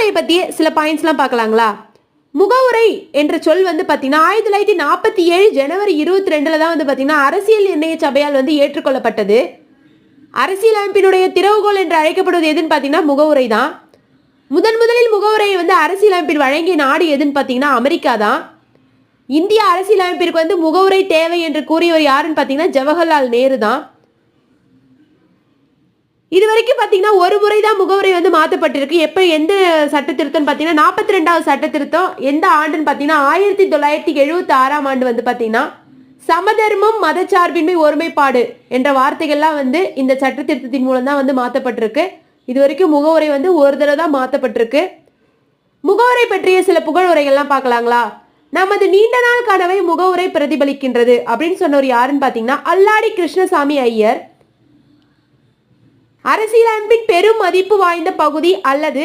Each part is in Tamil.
முகவுரை பற்றி சில பாயிண்ட்ஸ்லாம் பார்க்கலாங்களா? முகவுரை என்ற சொல் வந்து பார்த்தீங்கன்னா 1947 ஜனவரி 22 தான் வந்து பார்த்தீங்கன்னா அரசியல் நிர்ணய சபையால் வந்து ஏற்றுக்கொள்ளப்பட்டது. அரசியலமைப்பினுடைய திறவுகோல் என்று அழைக்கப்படுவது எதுன்னு பார்த்தீங்கன்னா முகவுரை தான். முதலில் முகவுரையை வந்து அரசியலமைப்பில் வழங்கிய நாடு எதுன்னு பார்த்தீங்கன்னா அமெரிக்கா தான். இந்திய அரசியலமைப்பிற்கு வந்து முகவுரை தேவை என்று கூறியவர் யாருன்னு பார்த்தீங்கன்னா ஜவஹர்லால் நேரு தான். இது வரைக்கும் பார்த்தீங்கன்னா ஒரு முறை தான் முகவுரை வந்து மாற்றப்பட்டிருக்கு. எப்போ எந்த சட்ட திருத்தம் பார்த்தீங்கன்னா 42வது சட்ட திருத்தம் எந்த ஆண்டுன்னு பார்த்தீங்கன்னா 1976ஆம் ஆண்டு வந்து பார்த்தீங்கன்னா சமதர்மம் மதச்சார்பின்மை ஒருமைப்பாடு என்ற வார்த்தைகள்லாம் வந்து இந்த சட்ட திருத்தத்தின் மூலம் தான் வந்து மாற்றப்பட்டிருக்கு. இது வரைக்கும் முகவுரை வந்து ஒரு தடவை தான் மாற்றப்பட்டிருக்கு. முகவுரை பற்றிய சில புகழுரைகள்லாம் பார்க்கலாங்களா? நமது நீண்ட நாள் கனவை முகவுரை பிரதிபலிக்கின்றது அப்படின்னு சொன்னவர் யாருன்னு பார்த்தீங்கன்னா அல்லாடி கிருஷ்ணசாமி ஐயர். அரசியலமைப்பின் பெரும் மதிப்பு வாய்ந்த பகுதி அல்லது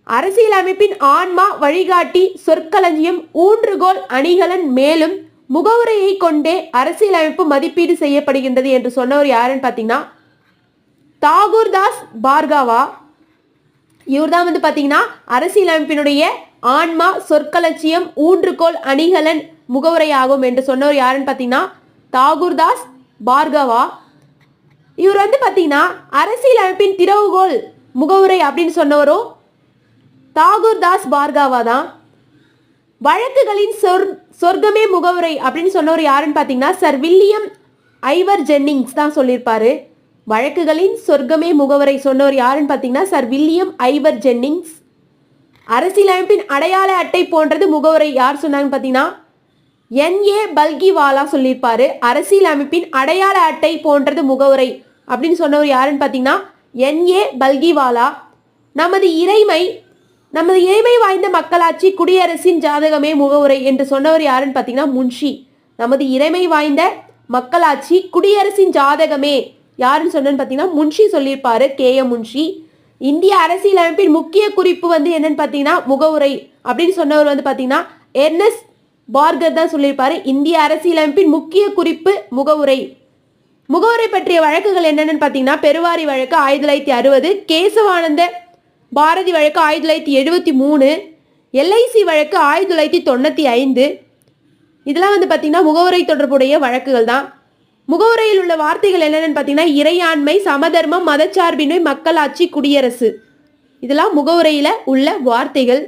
அரசியலமைப்பின் ஆன்மா வழிகாட்டி சொற்களஞ்சியம் ஊன்றுகோல் அணிகலன் மேலும் முகவுரையை கொண்டே அரசியலமைப்பு மதிப்பீடு செய்யப்படுகின்றது என்று சொன்னவர் யாருன்னு பார்த்தீங்கன்னா தாகூர்தாஸ் பார்கவா. இவர் தான் வந்து பார்த்தீங்கன்னா அரசியலமைப்பினுடைய ஆன்மா சொற்களஞ்சியம் ஊன்றுகோல் அணிகலன் முகவுரையாகும் என்று சொன்னவர் யாருன்னு பார்த்தீங்கன்னா தாகூர்தாஸ் பார்கவா. இவர் வந்து பார்த்தீங்கன்னா அரசியலமைப்பின் திறவுகோல் முகவுரை அப்படின்னு சொன்னவரும் தாகூர்தாஸ் பார்கவா தான். வழக்குகளின் சொர்க்கமே முகவுரை அப்படின்னு சொன்னவர் யாருன்னு பார்த்தீங்கன்னா சர் வில்லியம் ஐவர் ஜென்னிங்ஸ் தான் சொல்லியிருப்பாரு. வழக்குகளின் சொர்க்கமே முகவரை சொன்னவர் யாருன்னு பார்த்தீங்கன்னா சர் வில்லியம் ஐவர் ஜென்னிங்ஸ். அரசியலமைப்பின் அடையாள அட்டை போன்றது முகவுரை யார் சொன்னாங்கன்னு பார்த்தீங்கன்னா N.A. பல்கிவாலா சொல்லியிருப்பாரு. அரசியலமைப்பின் அடையாள அட்டை போன்றது முகவுரை அப்படின்னு சொன்னவர் யாருன்னு பார்த்தீங்கன்னா N.A. பல்கிவாலா. நமது இறைமை வாய்ந்த மக்களாட்சி குடியரசின் ஜாதகமே முகவுரை என்று சொன்னவர் யாருன்னு பார்த்தீங்கன்னா முன்ஷி. நமது இறைமை வாய்ந்த மக்களாட்சி குடியரசின் ஜாதகமே யாருன்னு சொன்னு பார்த்தீங்கன்னா முன்ஷி சொல்லியிருப்பாரு, K.M. முன்ஷி. இந்திய அரசியலமைப்பின் முக்கிய குறிப்பு வந்து என்னன்னு பார்த்தீங்கன்னா முகவுரை அப்படின்னு சொன்னவர் வந்து பார்த்தீங்கன்னா எர்னஸ்ட் பார்கர் தான் சொல்லியிருப்பாரு. இந்திய அரசியலமைப்பின் முக்கிய குறிப்பு முகவுரை. முகவுரை பற்றிய வழக்குகள் என்னென்னு பார்த்தீங்கன்னா பெருவாரி வழக்கு 1960, கேசவானந்த பாரதி வழக்கு 1973, LIC வழக்கு 1995. இதெல்லாம் வந்து பார்த்தீங்கன்னா முகவுரை தொடர்புடைய வழக்குகள் தான். முகவுரையில் உள்ள வார்த்தைகள் என்னென்னு பார்த்தீங்கன்னா இறையாண்மை, சமதர்மம், மதச்சார்பின்மை, மக்களாட்சி, குடியரசு. இதெல்லாம் முகவுரையில் உள்ள வார்த்தைகள்.